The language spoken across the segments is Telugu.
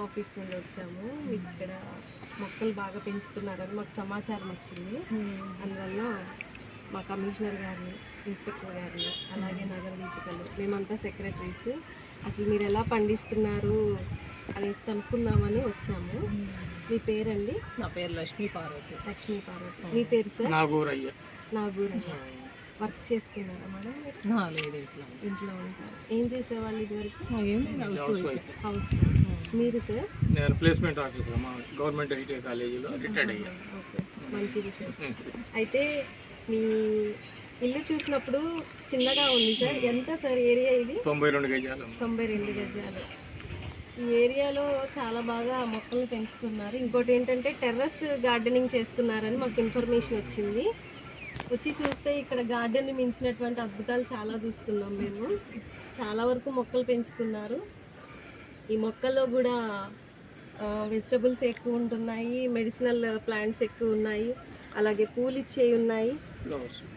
ఆఫీస్ నుండి వచ్చాము. మీకు ఇక్కడ మొక్కలు బాగా పెంచుతున్నారని మాకు సమాచారం వచ్చింది. అందువల్ల మా కమిషనర్ గారిని, ఇన్స్పెక్టర్ గారిని, అలాగే నగర వీధికలు మేమంతా సెక్రటరీస్ అసలు మీరు ఎలా పండిస్తున్నారు అనేసి కనుక్కుందామని వచ్చాము. మీ పేరండి? నా పేరు లక్ష్మీ పార్వతి. లక్ష్మీ పార్వతి. మీ పేరు సార్? నాగూరయ్య. నాగూరయ్య. వర్క్ చేస్తున్నారా మేడం? లేదు, ఇంట్లో ఉంటారు. ఏం చేసేవాళ్ళు ఇదివరకు? హౌస్. మీరు సార్? నేను ప్లేస్మెంట్ ఆఫీసర్ మా గవర్నమెంట్ ఐటీ కాలేజీలో రిటైర్డ్ అయ్యాను. ఓకే, మంచిది సార్. అయితే మీ ఇల్లు చూసినప్పుడు చిన్నగా ఉంది సార్. ఎంత సార్ ఏరియా ఇది? 92 గజాలు. 92 గజాలు. ఈ ఏరియాలో చాలా బాగా మొక్కలు పెంచుతున్నారు. ఇంకోటి ఏంటంటే టెర్రస్ గార్డెనింగ్ చేస్తున్నారని మాకు ఇన్ఫర్మేషన్ వచ్చింది. వచ్చి చూస్తే ఇక్కడ గార్డెన్ మించినటువంటి అద్భుతాలు చాలా చూస్తున్నాం మేము. చాలా వరకు మొక్కలు పెంచుతున్నారు. ఈ మొక్కల్లో కూడా వెజిటబుల్స్ ఎక్కువ ఉంటున్నాయి, మెడిసినల్ ప్లాంట్స్ ఎక్కువ ఉన్నాయి, అలాగే పూలు ఇచ్చేవి ఉన్నాయి.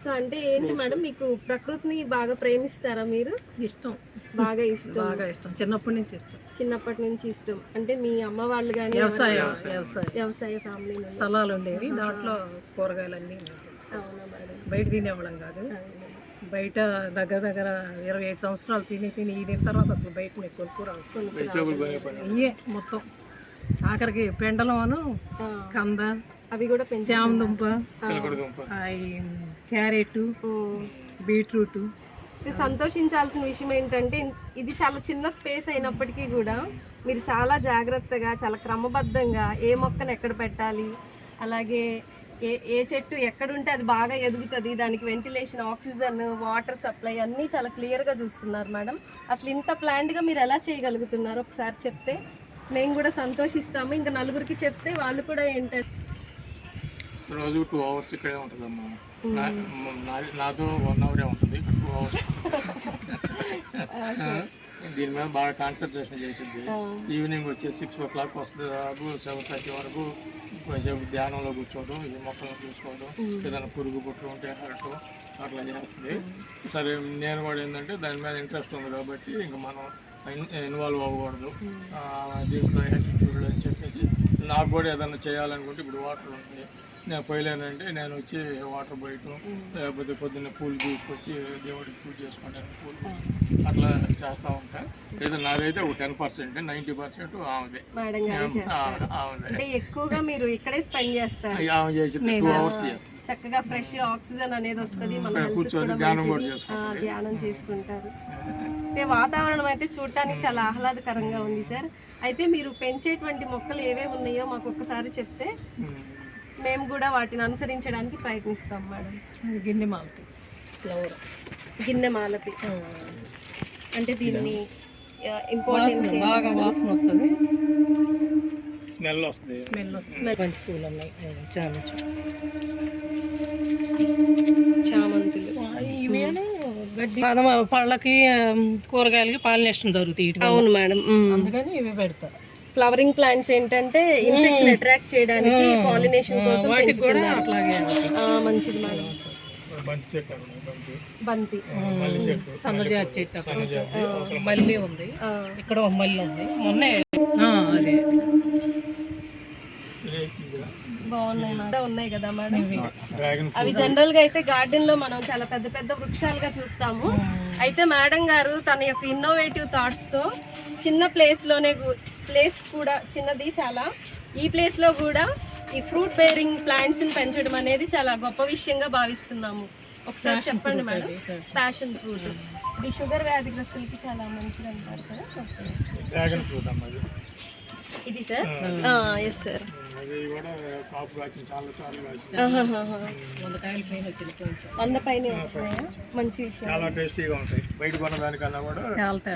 సో అంటే ఏంటి మేడం, మీకు ప్రకృతిని బాగా ప్రేమిస్తారా మీరు? ఇష్టం, బాగా ఇష్టం. బాగా ఇష్టం, చిన్నప్పటి నుంచి ఇష్టం. చిన్నప్పటి నుంచి ఇష్టం. అంటే మీ అమ్మ వాళ్ళు కానీ వ్యవసాయ ఫ్యామిలీ స్థలాలు ఉండేవి, దాంట్లో కూరగాయలన్నీ. అవునా మేడం? బయట తినేవాళ్ళం కాదు. బయట దగ్గర దగ్గర 25 సంవత్సరాలు తిని ఈ తర్వాత అసలు బయట కొనుక్కోరావు. ఇవే మొత్తం. ఆఖరికి పెండలం, కంద, అవి కూడా చామదుంప, క్యారెట్, బీట్రూట్. సంతోషించాల్సిన విషయం ఏంటంటే ఇది చాలా చిన్న స్పేస్ అయినప్పటికీ కూడా మీరు చాలా జాగ్రత్తగా, చాలా క్రమబద్ధంగా ఏ మొక్కను ఎక్కడ పెట్టాలి, అలాగే ఏ చెట్టు ఎక్కడుంటే అది బాగా ఎదుగుతుంది, దానికి వెంటిలేషన్, ఆక్సిజన్, వాటర్ సప్లై అన్నీ చాలా క్లియర్గా చూస్తున్నారు మేడం. అసలు ఇంత ప్లాన్డ్గా మీరు ఎలా చేయగలుగుతున్నారు ఒకసారి చెప్తే మేము కూడా సంతోషిస్తాము. ఇంకా నలుగురికి చెప్తే వాళ్ళు కూడా ఏంటంటే రోజు 2 అవర్స్ ఇక్కడే ఉంటుందమ్మా. నాతో 1 అవరే ఉంటుంది, 2 అవర్స్. దీని మీద బాగా కాన్సన్ట్రేషన్ చేసింది. ఈవినింగ్ వచ్చి 6 o'clock వస్తుంది, 7:30 వరకు కొంచెం ధ్యానంలో కూర్చోవడం, ఈ మొక్కలను చూసుకోవడం, ఏదైనా పురుగు పుట్టు ఉంటే హరటు అట్లా చేస్తుంది. సరే, నేను కూడా ఏంటంటే దాని మీద ఇంట్రెస్ట్ ఉంది కాబట్టి ఇంకా మనం ఇన్వాల్వ్ అవ్వకూడదు దీంట్లో యాటిట్యూడ్ అని చెప్పేసి. నాకు కూడా ఏదైనా చేయాలనుకుంటే ఇప్పుడు వాటర్ ఉంది, నేను పోయలేనంటే నేను వచ్చి వాటర్ పోయటం, లేకపోతే పొద్దున్న పూలు తీసుకొచ్చి దేవుడికి పూజ చేసుకుంటాను, పూలు అట్లా చేస్తూ ఉంటాను. లేదా నాదైతే ఒక 10%, 90% ఆమెదే. అంటే ఎక్కువగా మీరు ఇక్కడే స్పెండ్ చేస్తారు. ఆమె చేసి 2 అవర్స్ చక్కగా ఫ్రెష్ ఆక్సిజన్ అనేది వస్తుంది, కూర్చొని ధ్యానం చేస్తుంటారు. అయితే వాతావరణం అయితే చూడటానికి చాలా ఆహ్లాదకరంగా ఉంది సార్. అయితే మీరు పెంచేటువంటి మొక్కలు ఏవేవి ఉన్నాయో మాకు ఒక్కసారి చెప్తే మేము కూడా వాటిని అనుసరించడానికి ప్రయత్నిస్తాం మేడం. గిన్నె మాలతి ఫ్లవర్. గిన్నె మాలతి అంటే దీన్ని ఇంపార్టెన్స్ బాగా వాసన వస్తుంది, స్మెల్ వస్తుంది. మంచి పూలు ఉన్నాయి. చామంతులు ఇవేను గడ్డి పళ్ళకి, కూరగాయలకి పాలినేషన్ జరుగుతాయి. అవును మేడం, అందుకని ఇవి పెడతారు. ఫ్లవరింగ్ ప్లాంట్స్ ఏంటంటే ఇన్సెక్ట్స్ అట్రాక్ట్ చేయడానికి, పాలినేషన్ కోసం వాటికి కూడా అట్లాగే. మంచిది మేడం. బంతి, సన్నజాతి చెట్టు, మల్లి ఉంది, ఇక్కడ ఒక మల్లి ఉంది. మొన్నే అదే ఉన్నాయి కదా మేడం. అవి జనరల్ గా అయితే గార్డెన్ లో మనం చాలా పెద్ద పెద్ద వృక్షాలుగా చూస్తాము. అయితే మేడం గారు తన యొక్క ఇన్నోవేటివ్ థాట్స్ తో చిన్న ప్లేస్ కూడా చిన్నది చాలా, ఈ ప్లేస్ లో కూడా ఈ ఫ్రూట్ బేరింగ్ ప్లాంట్స్ ని పెంచడం అనేది చాలా గొప్ప విషయంగా భావిస్తున్నాము. ఒకసారి చెప్పండి మేడం. ప్యాషన్ ఫ్రూట్ ఇది షుగర్ వ్యాధిగ్రస్తులకి చాలా మంచిది అంటారు కదా. ఇది సార్? Yes sir. 100 పైన వచ్చినాయా? మంచి విషయం. చాలా టేస్టీగా ఉంటాయి. బయట కొన్న దానికన్నా కూడా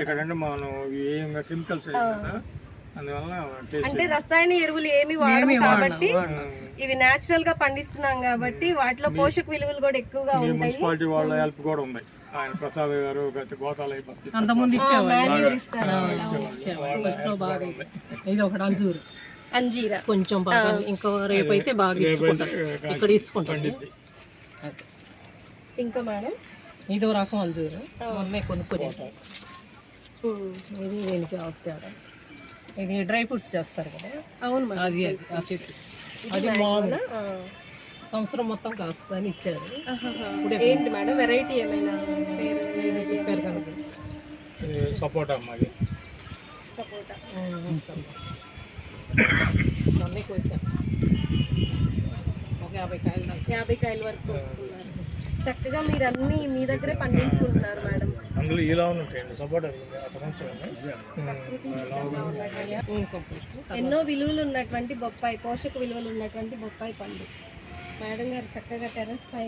ఇక్కడ మనం ఏంగా కెమికల్స్ అందువల్ల అంటే రసాయన ఎరువులు ఏమి వాడము కాబట్టి ఇవి నేచురల్ గా పండిస్తున్నాం కాబట్టి వాటిలో పోషక విలువలు కూడా ఎక్కువగా ఉంటాయి. మున్సిపాలిటీ వాళ్ళ హెల్ప్ కూడా ఉంది. ఆయన ప్రసాద్ గారు గోతాలు అంతకుముందు ఇది ఒకటి అంజీరా కొంచెం బాగా, ఇంకో రేపు అయితే బాగా ఇచ్చుకుంటారు, ఇక్కడ ఇచ్చుకుంటారు. ఇంకా మేడం ఇదో రకం అంజూరు మొన్నే కొనుక్కొని ఇది దీనికి తేడా. ఇది డ్రై ఫ్రూట్స్ చేస్తారు కదా, అవును మేడం. అది ఆ చెట్టు అది మామూలు సంవత్సరం మొత్తం కాస్తుందని ఇచ్చారు. ఏంటి మేడం వెరైటీ ఏమైనా పేరు? ఇది చెప్పారు కనుక ఇది సపోటా అమ్మది. సపోటా. అన్నీ కోసాం, ఒక 50 కాయలు దాకా. 50 కాయల వరకు కోసుకున్నారు. చక్కగా మీరు అన్ని మీ దగ్గరే పండించుకుంటున్నారు మేడం. అందులో ఇలా ఉంటాయండి సపోటా అక్కడ ఉంచండి. ఎన్నో విలువలు ఉన్నటువంటి బొప్పాయి, పోషక విలువలు ఉన్నటువంటి బొప్పాయి పండు. మేడం గారు చక్కగా టెర్రస్ పై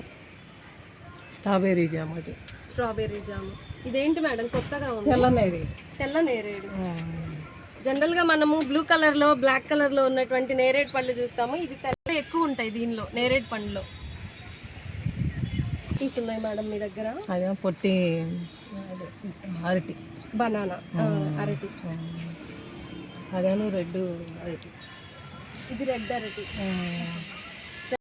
స్ట్రాబెర్రీ జామ్, అది స్ట్రాబెర్రీ జామ్. ఇదేంటి మేడం కొత్తగా ఉంది? తెల్లనేది. తెల్ల నేరేడు. జనరల్గా మనము బ్లూ కలర్లో బ్లాక్ కలర్లో ఉన్నటువంటి నేరేడు పళ్ళు చూస్తాము. ఇది తెల్ల ఎక్కువ ఉంటాయి దీనిలో, నేరేడు పండులో. పీస్ ఉన్నాయి మేడం మీ దగ్గర? అదే పొట్టి అరటి, బనానా, అరటి. అదేను రెడ్ అరటి. ఇది రెడ్ అరటి.